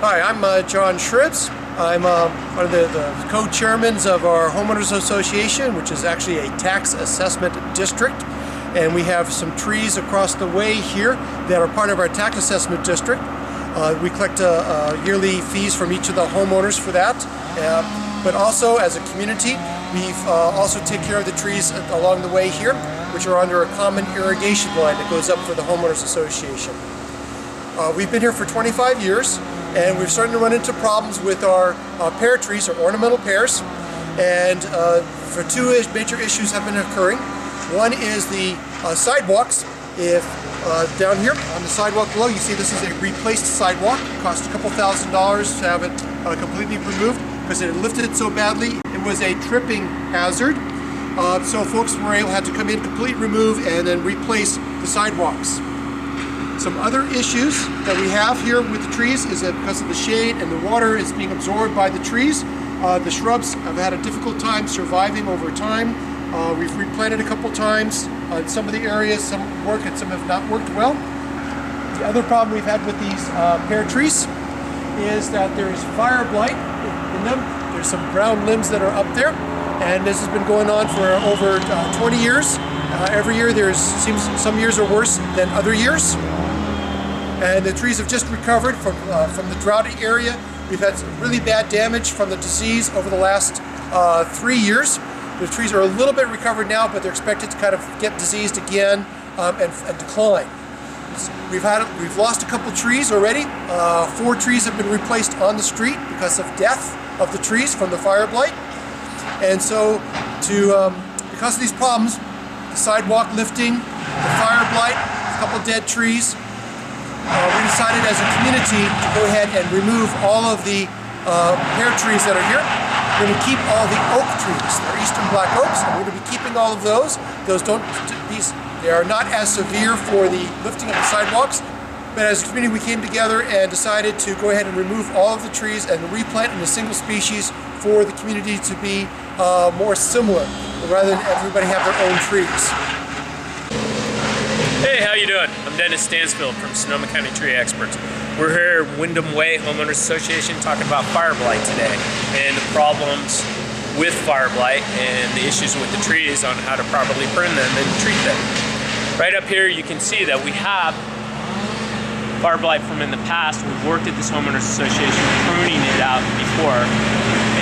Hi, I'm John Shribs. I'm one of the co-chairmans of our Homeowners Association, which is actually a tax assessment district. And we have some trees across the way here that are part of our tax assessment district. We collect yearly fees from each of the homeowners for that. But also, as a community, we've also take care of the trees along the way here, which are under a common irrigation line that goes up for the Homeowners Association. We've been here for 25 years, and we're starting to run into problems with our pear trees, or ornamental pears, and for two major issues have been occurring. One is the sidewalks. If down here on the sidewalk below, you see this is a replaced sidewalk. It cost a couple $1,000s to have it completely removed because it had lifted so badly. It was a tripping hazard. So folks had to come in, completely remove, and then replace the sidewalks. Some other issues that we have here with the trees is that because of the shade and the water is being absorbed by the trees, the shrubs have had a difficult time surviving over time. We've replanted a couple times. In some of the areas, some work and some have not worked well. The other problem we've had with these pear trees is that there is fire blight in them. There's some brown limbs that are up there, and this has been going on for over 20 years. Every year seems some years are worse than other years. And the trees have just recovered from the droughty area. We've had some really bad damage from the disease over the last 3 years. The trees are a little bit recovered now, but they're expected to kind of get diseased again and decline. We've lost a couple trees already. 4 trees have been replaced on the street because of death of the trees from the fire blight. And so, because of these problems, the sidewalk lifting, the fire blight, a couple dead trees, we decided as a community to go ahead and remove all of the pear trees that are here. We're going to keep all the oak trees. They're eastern black oaks, and we're going to be keeping all of those. They are not as severe for the lifting of the sidewalks, but as a community we came together and decided to go ahead and remove all of the trees and replant in a single species for the community to be more similar, rather than everybody have their own trees. Hey, how you doing? I'm Dennis Stansfield from Sonoma County Tree Experts. We're here at Wyndham Way Homeowners Association talking about fire blight today and the problems with fire blight and the issues with the trees on how to properly prune them and treat them. Right up here you can see that we have fire blight from in the past. We've worked at this Homeowners Association pruning it out before,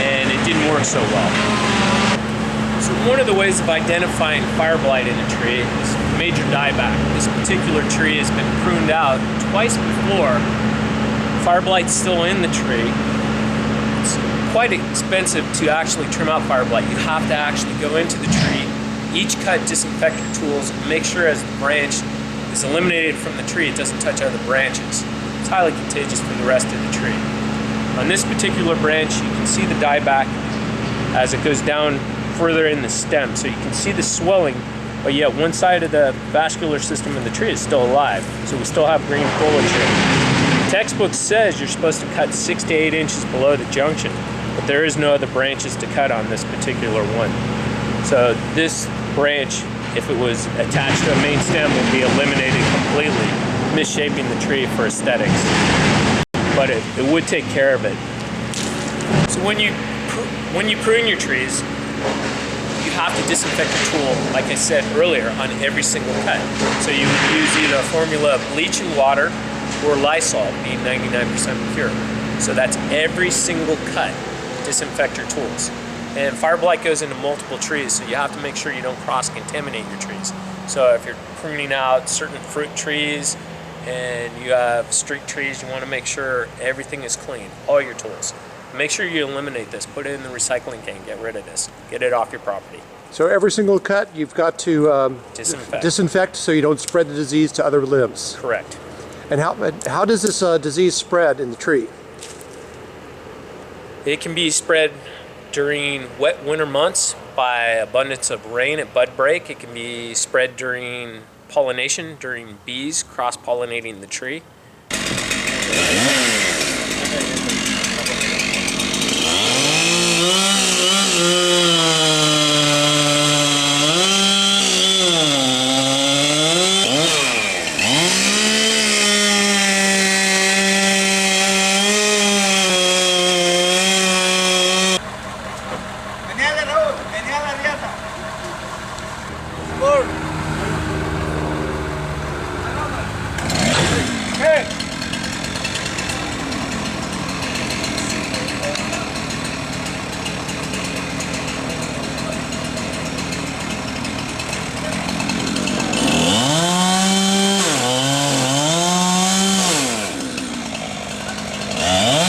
and it didn't work so well. So one of the ways of identifying fire blight in a tree is major dieback. This particular tree has been pruned out twice before. Fire blight's still in the tree. It's quite expensive to actually trim out fire blight. You have to actually go into the tree, each cut disinfect your tools, and make sure as the branch is eliminated from the tree, it doesn't touch other branches. It's highly contagious for the rest of the tree. On this particular branch, you can see the dieback as it goes down further in the stem, so you can see the swelling, but yet one side of the vascular system in the tree is still alive, so we still have green foliage here. The textbook says you're supposed to cut 6 to 8 inches below the junction, but there is no other branches to cut on this particular one. So this branch, if it was attached to a main stem, would be eliminated completely, misshaping the tree for aesthetics, but it would take care of it. So when you prune your trees, you have to disinfect your tool, like I said earlier, on every single cut. So you would use either a formula of bleach and water or Lysol, being 99% pure. So that's every single cut. Disinfect your tools. And fire blight goes into multiple trees, so you have to make sure you don't cross-contaminate your trees. So if you're pruning out certain fruit trees and you have street trees, you want to make sure everything is clean, all your tools. Make sure you eliminate this. Put it in the recycling can. Get rid of this. Get it off your property. So every single cut you've got to disinfect so you don't spread the disease to other limbs. Correct. And how does this disease spread in the tree? It can be spread during wet winter months by abundance of rain at bud break. It can be spread during pollination, during bees cross-pollinating the tree. Bye.